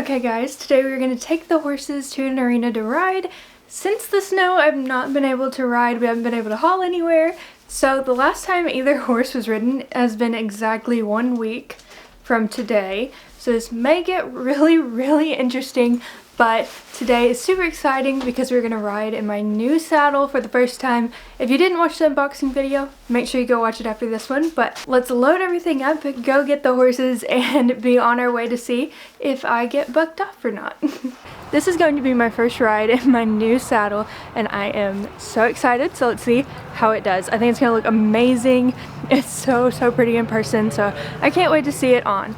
Okay guys, today we're going to take the horses to an arena to ride. Since the snow, I've not been able to ride. We haven't been able to haul anywhere. So the last time either horse was ridden has been exactly 1 week from today. So this may get really interesting, but today is super exciting because we're going to ride in my new saddle for the first time. If you didn't watch the unboxing video, make sure you go watch it after this one. But let's load everything up, go get the horses, and be on our way to see if I get bucked off or not. This is going to be my first ride in my new saddle, and I am so excited. So let's see how it does. I think it's going to look amazing. It's so pretty in person, so I can't wait to see it on.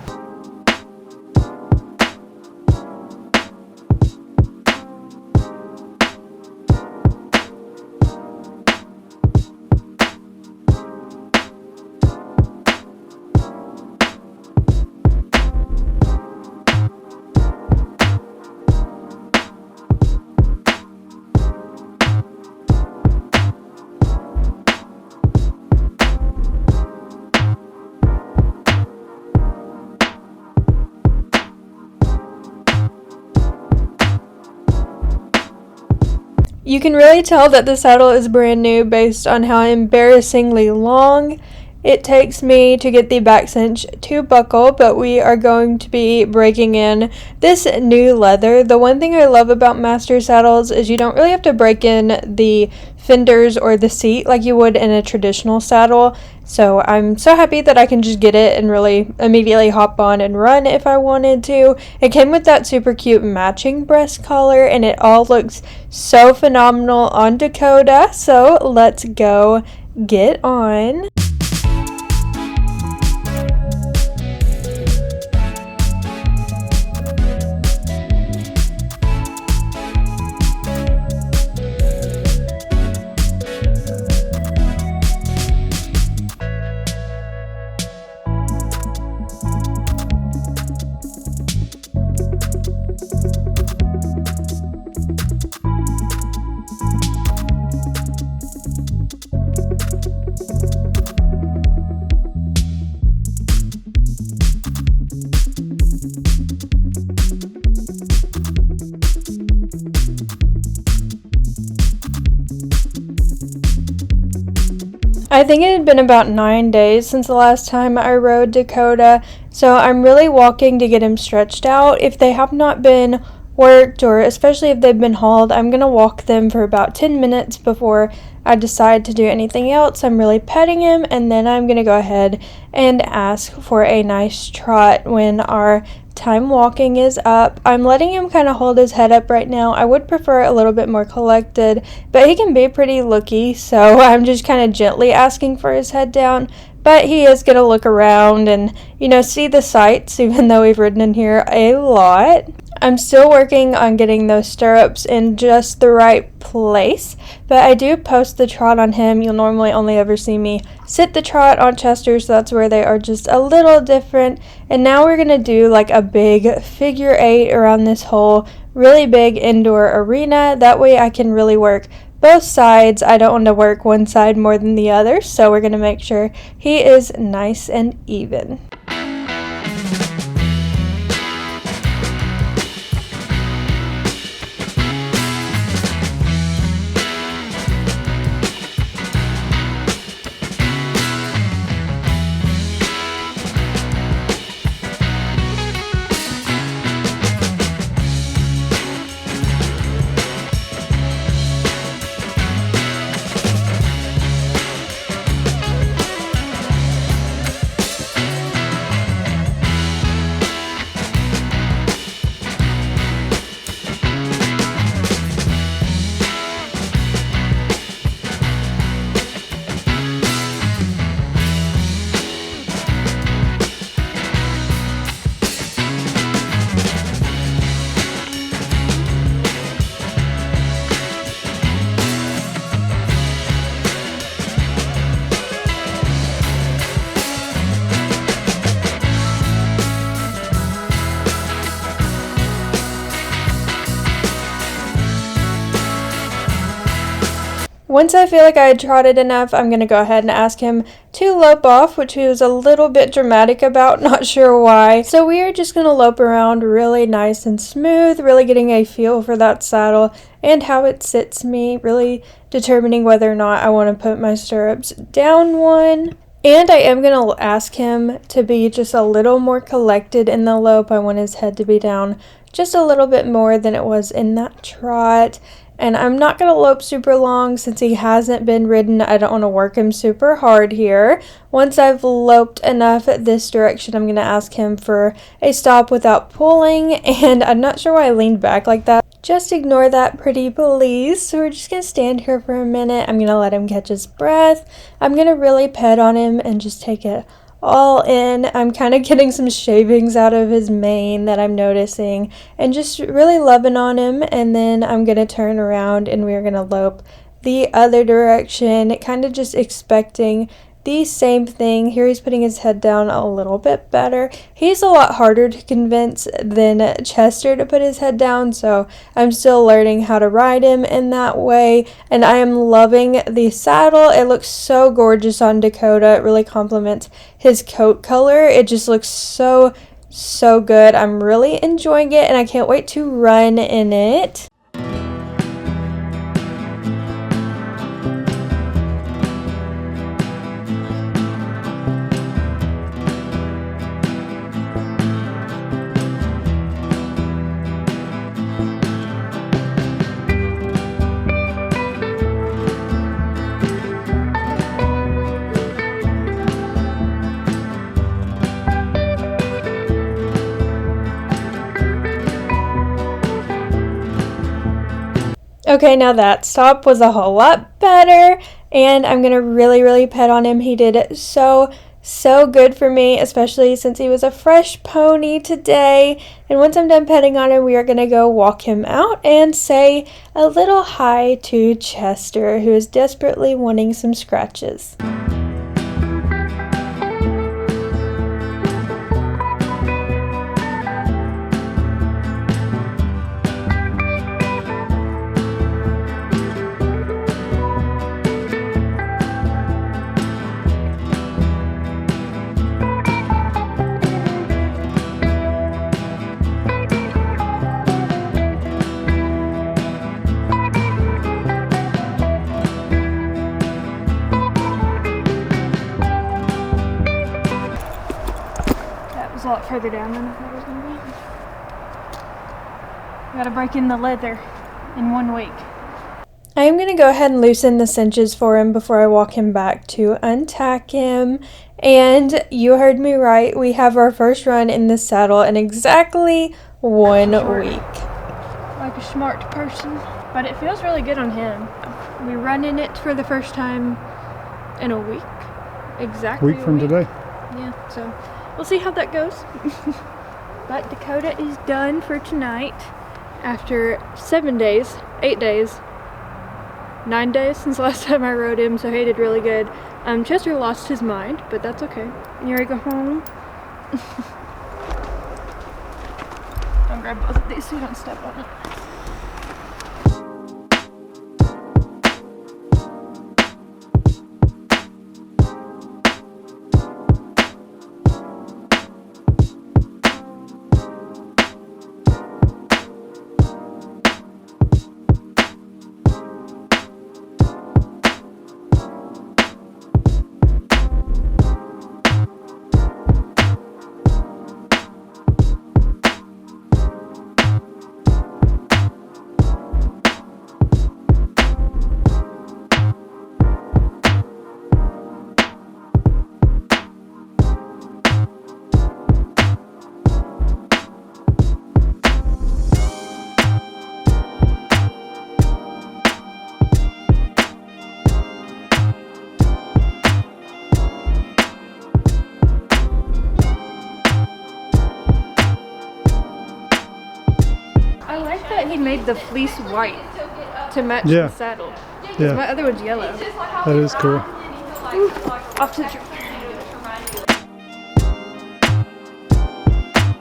You can really tell that the saddle is brand new based on how embarrassingly long it takes me to get the back cinch to buckle, but we are going to be breaking in this new leather. The one thing I love about master saddles is you don't really have to break in the fenders or the seat like you would in a traditional saddle. So I'm so happy that I can just get it and really immediately hop on and run if I wanted to. It came with that super cute matching breast collar, and it all looks so phenomenal on Dakota. So let's go get on. I think it had been about 9 days since the last time I rode Dakota, so I'm really walking to get him stretched out. If they have not been worked, or especially if they've been hauled, I'm going to walk them for about 10 minutes before I decide to do anything else. I'm really petting him, and then I'm going to go ahead and ask for a nice trot when our time walking is up. I'm letting him kind of hold his head up right now. I would prefer a little bit more collected, but he can be pretty looky, so I'm just kind of gently asking for his head down. But he is going to look around and, see the sights, even though we've ridden in here a lot. I'm still working on getting those stirrups in just the right place, but I do post the trot on him. You'll normally only ever see me sit the trot on Chester, so that's where they are just a little different. And now we're going to do like a big figure 8 around this whole really big indoor arena. That way I can really work both sides. I don't want to work one side more than the other, so we're going to make sure he is nice and even. Once I feel like I had trotted enough, I'm going to go ahead and ask him to lope off, which he was a little bit dramatic about, not sure why. So we are just going to lope around really nice and smooth, really getting a feel for that saddle and how it sits me, really determining whether or not I want to put my stirrups down one. And I am going to ask him to be just a little more collected in the lope. I want his head to be down just a little bit more than it was in that trot. And I'm not going to lope super long since he hasn't been ridden. I don't want to work him super hard here. Once I've loped enough this direction, I'm going to ask him for a stop without pulling. And I'm not sure why I leaned back like that. Just ignore that, pretty please. So we're just going to stand here for a minute. I'm going to let him catch his breath. I'm going to really pet on him and just take it all in. I'm kind of getting some shavings out of his mane that I'm noticing and just really loving on him. And then I'm going to turn around and we're going to lope the other direction, kind of just expecting the same thing. Here he's putting his head down a little bit better. He's a lot harder to convince than Chester to put his head down, so I'm still learning how to ride him in that way. And I am loving the saddle. It looks so gorgeous on Dakota. It really complements his coat color. It just looks so good. I'm really enjoying it and I can't wait to run in it. Okay, now that stop was a whole lot better, and I'm going to really pet on him. He did so good for me, especially since he was a fresh pony today. And once I'm done petting on him, we are going to go walk him out and say a little hi to Chester, who is desperately wanting some scratches. A lot further down than I thought it was going to be. Gotta break in the leather in 1 week. I am going to go ahead and loosen the cinches for him before I walk him back to untack him. And you heard me right, we have our first run in the saddle in exactly 1 week. Like a smart person. But it feels really good on him. We run in it for the first time in a week. Exactly. Week from today. Yeah, so we'll see how that goes. But Dakota is done for tonight after 7 days, 8 days, 9 days since the last time I rode him, so he did really good. Chester lost his mind, but that's okay. You ready to go home? I'll grab both of these so you don't step on it. He made the fleece white to match the saddle. Yeah. My other one's yellow. That is cool. Ooh, off to the